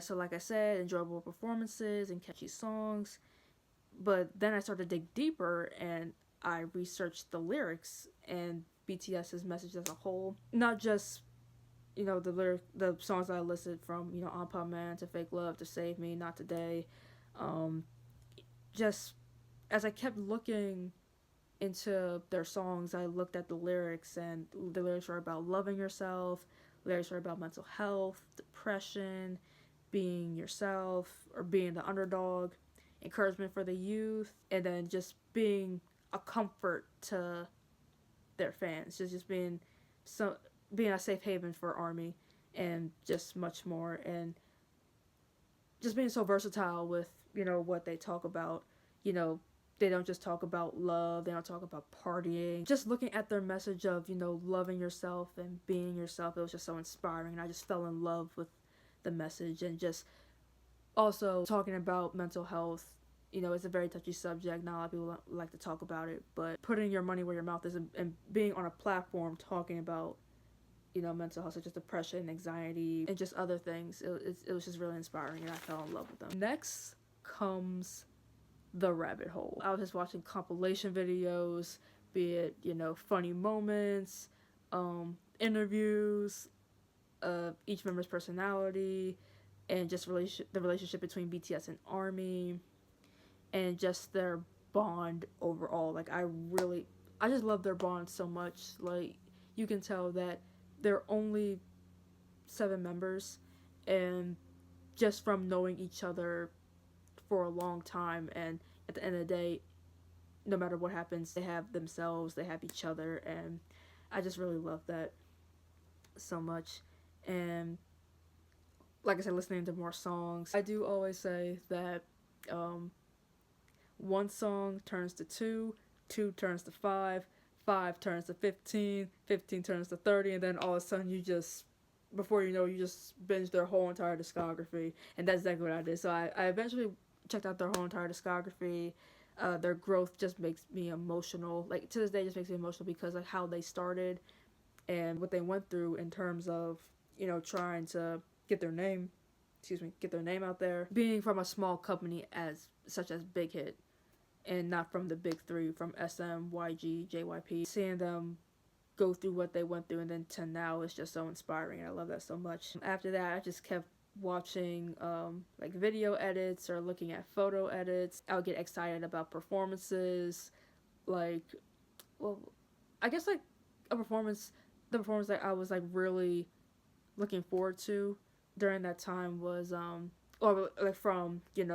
So like I said, enjoyable performances and catchy songs. But then I started to dig deeper and I researched the lyrics and BTS's message as a whole. Not just, the songs that I listed from, On Man to Fake Love to Save Me, Not Today. Um, just as I kept looking into their songs, I looked at the lyrics, and the lyrics were about loving yourself, lyrics were about mental health, depression, being yourself or being the underdog, encouragement for the youth, and then just being a comfort to their fans, just being so being a safe haven for ARMY, and just much more, and just being so versatile with what they talk about. You know, they don't just talk about love, they don't talk about partying. Just looking at their message of loving yourself and being yourself, it was just so inspiring, and I just fell in love with the message. And just also talking about mental health. It's a very touchy subject. Not a lot of people like to talk about it, but putting your money where your mouth is, and being on a platform talking about mental health, such as depression, anxiety, and just other things. It was just really inspiring, and I fell in love with them. Next comes The Rabbit Hole. I was just watching compilation videos, be it, funny moments, interviews of each member's personality, and just the relationship between BTS and ARMY, and just their bond overall. Like, I just love their bond so much. Like, you can tell that they're only 7 members, and just from knowing each other for a long time, and at the end of the day, no matter what happens, they have themselves, they have each other, and I just really love that so much. And like I said, listening to more songs, I do always say that one song turns to two, two turns to five, five turns to 15, 15 turns to 30, and then all of a sudden before you know, you just binge their whole entire discography, and that's exactly what I did. So I eventually checked out their whole entire discography. Their growth just makes me emotional. Like, to this day, just makes me emotional because like how they started and what they went through in terms of trying to get their name, get their name out there, being from a small company such as Big Hit, and not from the big three, from SM, YG, JYP. Seeing them go through what they went through and then to now is just so inspiring, and I love that so much. After that, I just kept watching like video edits or looking at photo edits. I would get excited about performances, like, well, I guess like the performance that I was like really looking forward to during that time was or like from June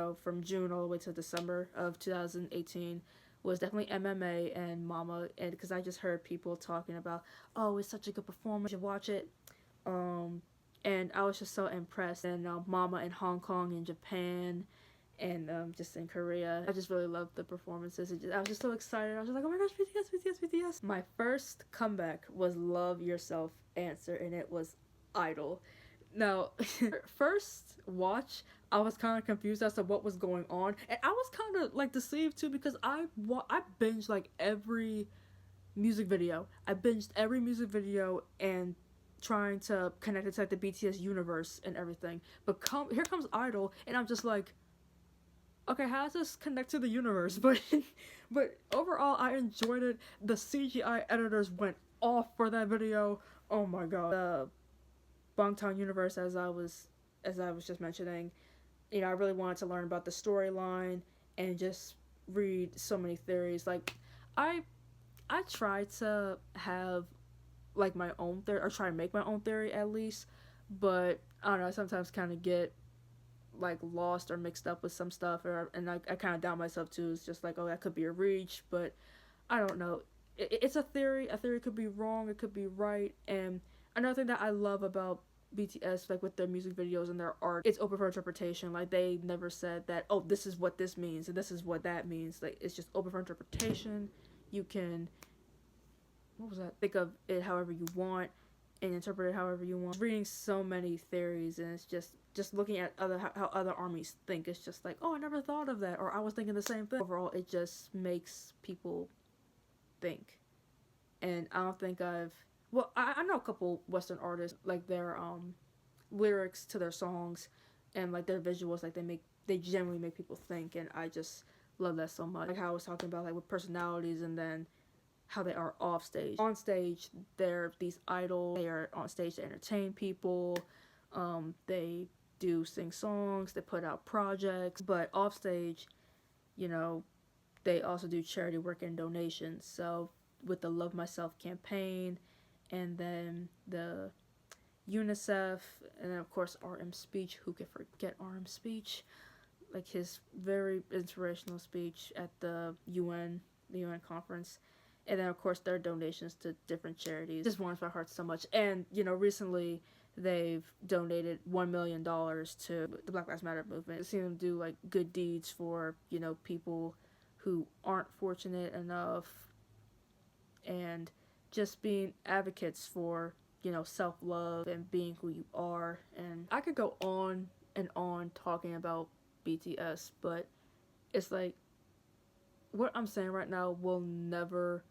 all the way to December of 2018 was definitely MMA and Mama, and because I just heard people talking about, oh, it's such a good performance, you should watch it, and I was just so impressed. And Mama in Hong Kong and Japan, and just in Korea, I just really loved the performances. I was just so excited. I was just like, oh my gosh, BTS, BTS, BTS. My first comeback was Love Yourself Answer, and it was Idol. Now, first watch, I was kind of confused as to what was going on, and I was kind of like deceived too because I binged like every music video. I binged every music video and trying to connect it to like the BTS universe and everything. But here comes Idol, and I'm just like, okay, how does this connect to the universe? But overall, I enjoyed it. The CGI editors went off for that video. Oh my god. The Bangtan universe, as I was just mentioning, I really wanted to learn about the storyline and just read so many theories. Like, I try to have like my own theory, or try to make my own theory at least, but I don't know, I sometimes kind of get like lost or mixed up with some stuff, and I kind of doubt myself too. It's just like, oh, that could be a reach, but I don't know. It's a theory. A theory could be wrong, it could be right. And another thing that I love about BTS, like with their music videos and their art, it's open for interpretation. Like, they never said that, oh, this is what this means and this is what that means. Like, it's just open for interpretation. You can, think of it however you want and interpret it however you want. Reading so many theories, and it's just looking at how other armies think. It's just like, oh, I never thought of that, or I was thinking the same thing. Overall, it just makes people think. And I don't think I know a couple Western artists, like their lyrics to their songs and like their visuals, like they generally make people think, and I just love that so much. Like how I was talking about, like with personalities, and then how they are off stage. On stage, they're these idols. They are on stage to entertain people. They do sing songs. They put out projects. But off stage, you know, they also do charity work and donations. So with the Love Myself campaign, and then the UNICEF, and then of course RM Speech. Who could forget RM Speech? Like his very inspirational speech at the UN conference, and then of course their donations to different charities. It just warms my heart so much. And recently they've donated $1 million to the Black Lives Matter movement. I've seen them do like good deeds for people who aren't fortunate enough, and just being advocates for self-love and being who you are. And I could go on and on talking about BTS, but it's like what I'm saying right now will never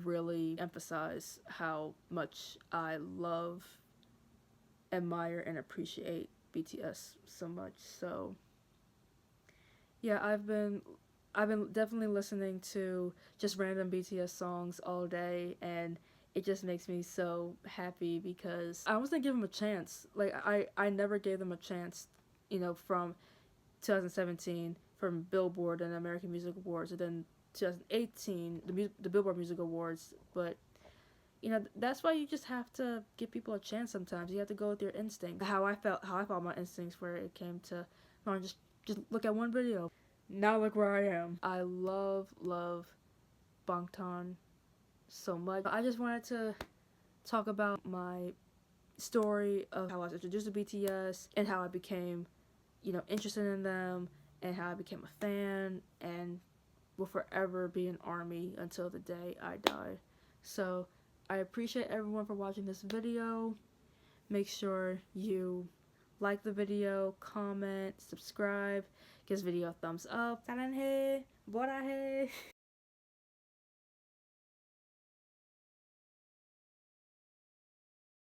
really emphasize how much I love, admire, and appreciate BTS so much. So yeah, I've been definitely listening to just random BTS songs all day, and it just makes me so happy because I was gonna give them a chance. Like I never gave them a chance, from 2017 from Billboard and American Music Awards, and then 2018 the Billboard Music Awards. But that's why you just have to give people a chance. Sometimes you have to go with your instinct. How I followed my instincts where it came to just look at one video. Now look where I am. I love Bangtan so much. I just wanted to talk about my story of how I was introduced to BTS and how I became interested in them, and how I became a fan, and will forever be an ARMY until the day I die. So I appreciate everyone for watching this video. Make sure you like the video, comment, subscribe, give this video a thumbs up. 사랑해, 뭐라 해.